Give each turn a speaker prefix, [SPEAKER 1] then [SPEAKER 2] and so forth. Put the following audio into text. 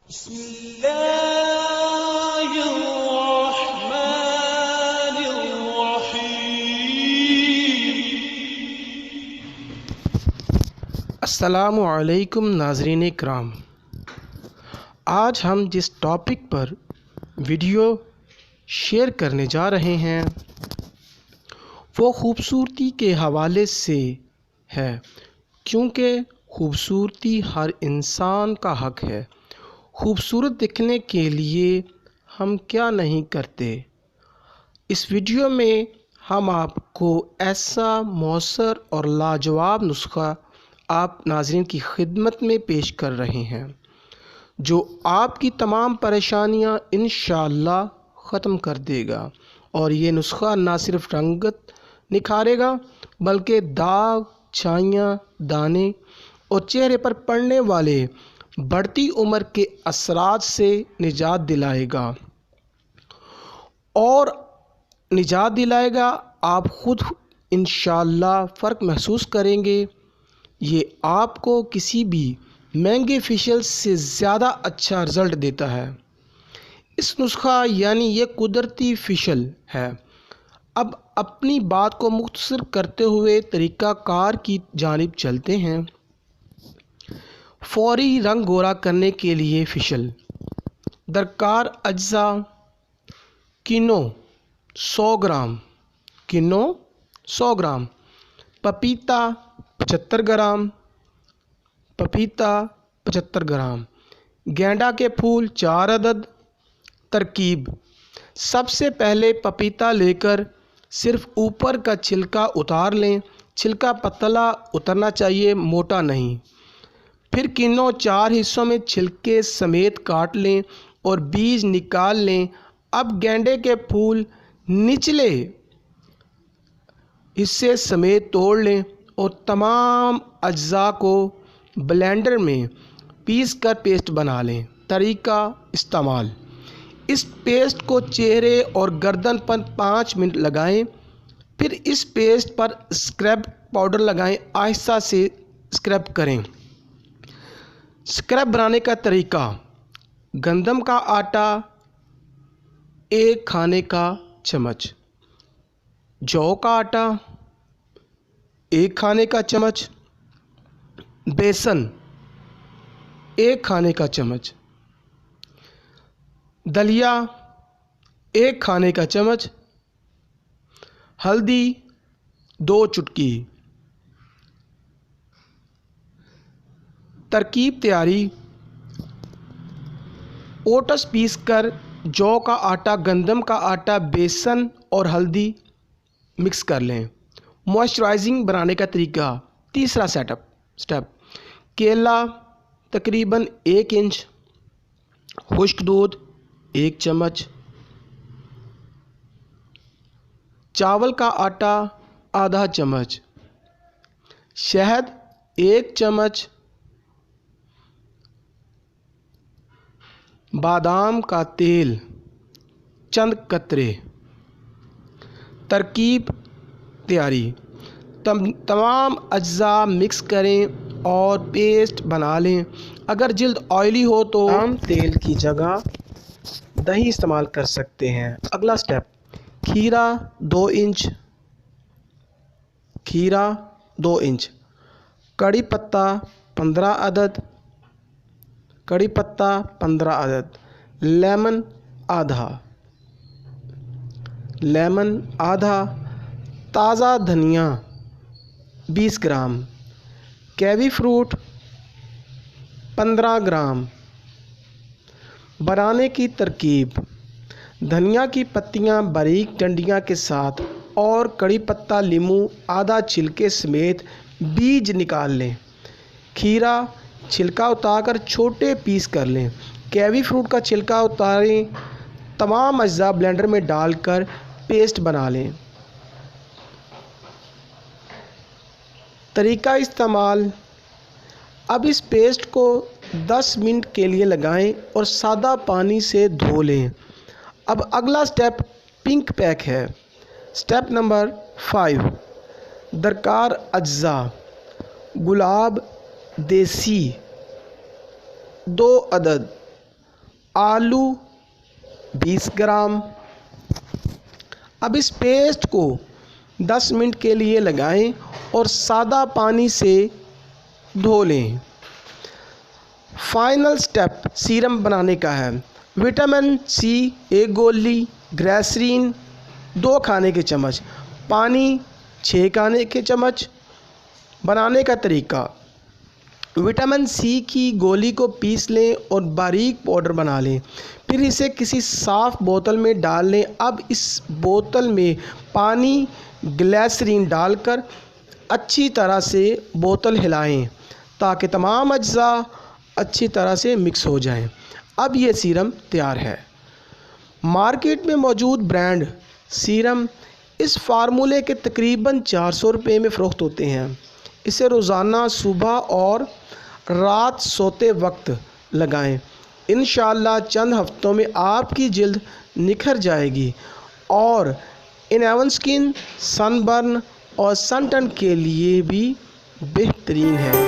[SPEAKER 1] अस्सलामु अलैकुम नाज़रीन इकराम। आज हम जिस टॉपिक पर वीडियो शेयर करने जा रहे हैं वो खूबसूरती के हवाले से है, क्योंकि खूबसूरती हर इंसान का हक़ है। खूबसूरत दिखने के लिए हम क्या नहीं करते। इस वीडियो में हम आपको ऐसा मौसर और लाजवाब नुस्खा आप नाज़रीन की खिदमत में पेश कर रहे हैं जो आपकी तमाम परेशानियां इंशाअल्लाह ख़त्म कर देगा। और ये नुस्खा ना सिर्फ रंगत निखारेगा बल्कि दाग, छाइयाँ, दाने और चेहरे पर पड़ने वाले बढ़ती उम्र के असरात से निजात दिलाएगा और निजात दिलाएगा। आप ख़ुद इंशाअल्लाह फ़र्क महसूस करेंगे। ये आपको किसी भी महंगे फेशियल से ज़्यादा अच्छा रिज़ल्ट देता है। इस नुस्खा यानी ये कुदरती फेशियल है। अब अपनी बात को मुख्तसर करते हुए तरीक़ाकार की जानिब चलते हैं। फ़ौरी रंग गोरा करने के लिए फेशियल दरकार अज्जा: किनो 100 ग्राम, किनो 100 ग्राम, पपीता 75 ग्राम, पपीता 75 ग्राम, गेंदा के फूल 4 अदद। तरकीब: सबसे पहले पपीता लेकर सिर्फ ऊपर का छिलका उतार लें। छिलका पतला उतरना चाहिए, मोटा नहीं। फिर किनो 4 हिस्सों में छिलके समेत काट लें और बीज निकाल लें। अब गेंदे के फूल निचले हिस्से समेत तोड़ लें और तमाम अज्जा को ब्लेंडर में पीस कर पेस्ट बना लें। तरीका इस्तेमाल: इस पेस्ट को चेहरे और गर्दन पर 5 मिनट लगाएं। फिर इस पेस्ट पर स्क्रब पाउडर लगाएं। आहिस्ता से स्क्रब करें। स्क्रब बनाने का तरीका: गंदम का आटा 1 खाने का चम्मच, जौ का आटा 1 खाने का चम्मच, बेसन 1 खाने का चम्मच, दलिया 1 खाने का चम्मच, हल्दी 2 चुटकी। तरकीब तैयारी: ओट्स पीस कर जौ का आटा, गंदम का आटा, बेसन और हल्दी मिक्स कर लें। मॉइस्चराइजिंग बनाने का तरीका: तीसरा स्टेप केला तकरीबन 1 इंच, खुश्क दूध 1 चम्मच, चावल का आटा आधा चम्मच, शहद 1 चम्मच, बादाम का तेल चंद कतरे। तरकीब तैयारी: तमाम अज्जा मिक्स करें और पेस्ट बना लें। अगर जल्द ऑयली हो तो आम तेल की जगह दही इस्तेमाल कर सकते हैं। अगला स्टेप खीरा 2 इंच, खीरा 2 इंच, कड़ी पत्ता 15 अदद, कड़ी पत्ता 15 अदद, लेमन आधा, लेमन आधा, ताज़ा धनिया 20 ग्राम, कैवी फ्रूट 15 ग्राम। बनाने की तरकीब: धनिया की पत्तियां बारीक डंडियां के साथ और कड़ी पत्ता लीमू आधा छिलके समेत बीज निकाल लें। खीरा छिलका उतारकर छोटे पीस कर लें। कैवी फ्रूट का छिलका उतारें। तमाम अज्जा ब्लेंडर में डालकर पेस्ट बना लें। तरीका इस्तेमाल: अब इस पेस्ट को 10 मिनट के लिए लगाएं और सादा पानी से धो लें। अब अगला स्टेप पिंक पैक है। स्टेप नंबर 5 दरकार अज्जा: गुलाब देसी 2 अदद, आलू 20 ग्राम। अब इस पेस्ट को 10 मिनट के लिए लगाएं और सादा पानी से धो लें। फाइनल स्टेप सीरम बनाने का है। विटामिन सी 1 गोली, ग्लिसरीन 2 खाने के चम्मच, पानी 6 खाने के चम्मच। बनाने का तरीका: विटामिन सी की गोली को पीस लें और बारीक पाउडर बना लें। फिर इसे किसी साफ़ बोतल में डाल लें। अब इस बोतल में पानी, ग्लिसरीन डालकर अच्छी तरह से बोतल हिलाएं ताकि तमाम अज्जा अच्छी तरह से मिक्स हो जाएं। अब ये सीरम तैयार है। मार्केट में मौजूद ब्रांड सीरम इस फार्मूले के तकरीबन 400 रुपये में फ़रोख्त होते हैं। इसे रोज़ाना सुबह और रात सोते वक्त लगाएं। इंशाअल्लाह चंद हफ्तों में आपकी जल्द निखर जाएगी और इनएवन स्किन, सनबर्न और सन टैन के लिए भी बेहतरीन है।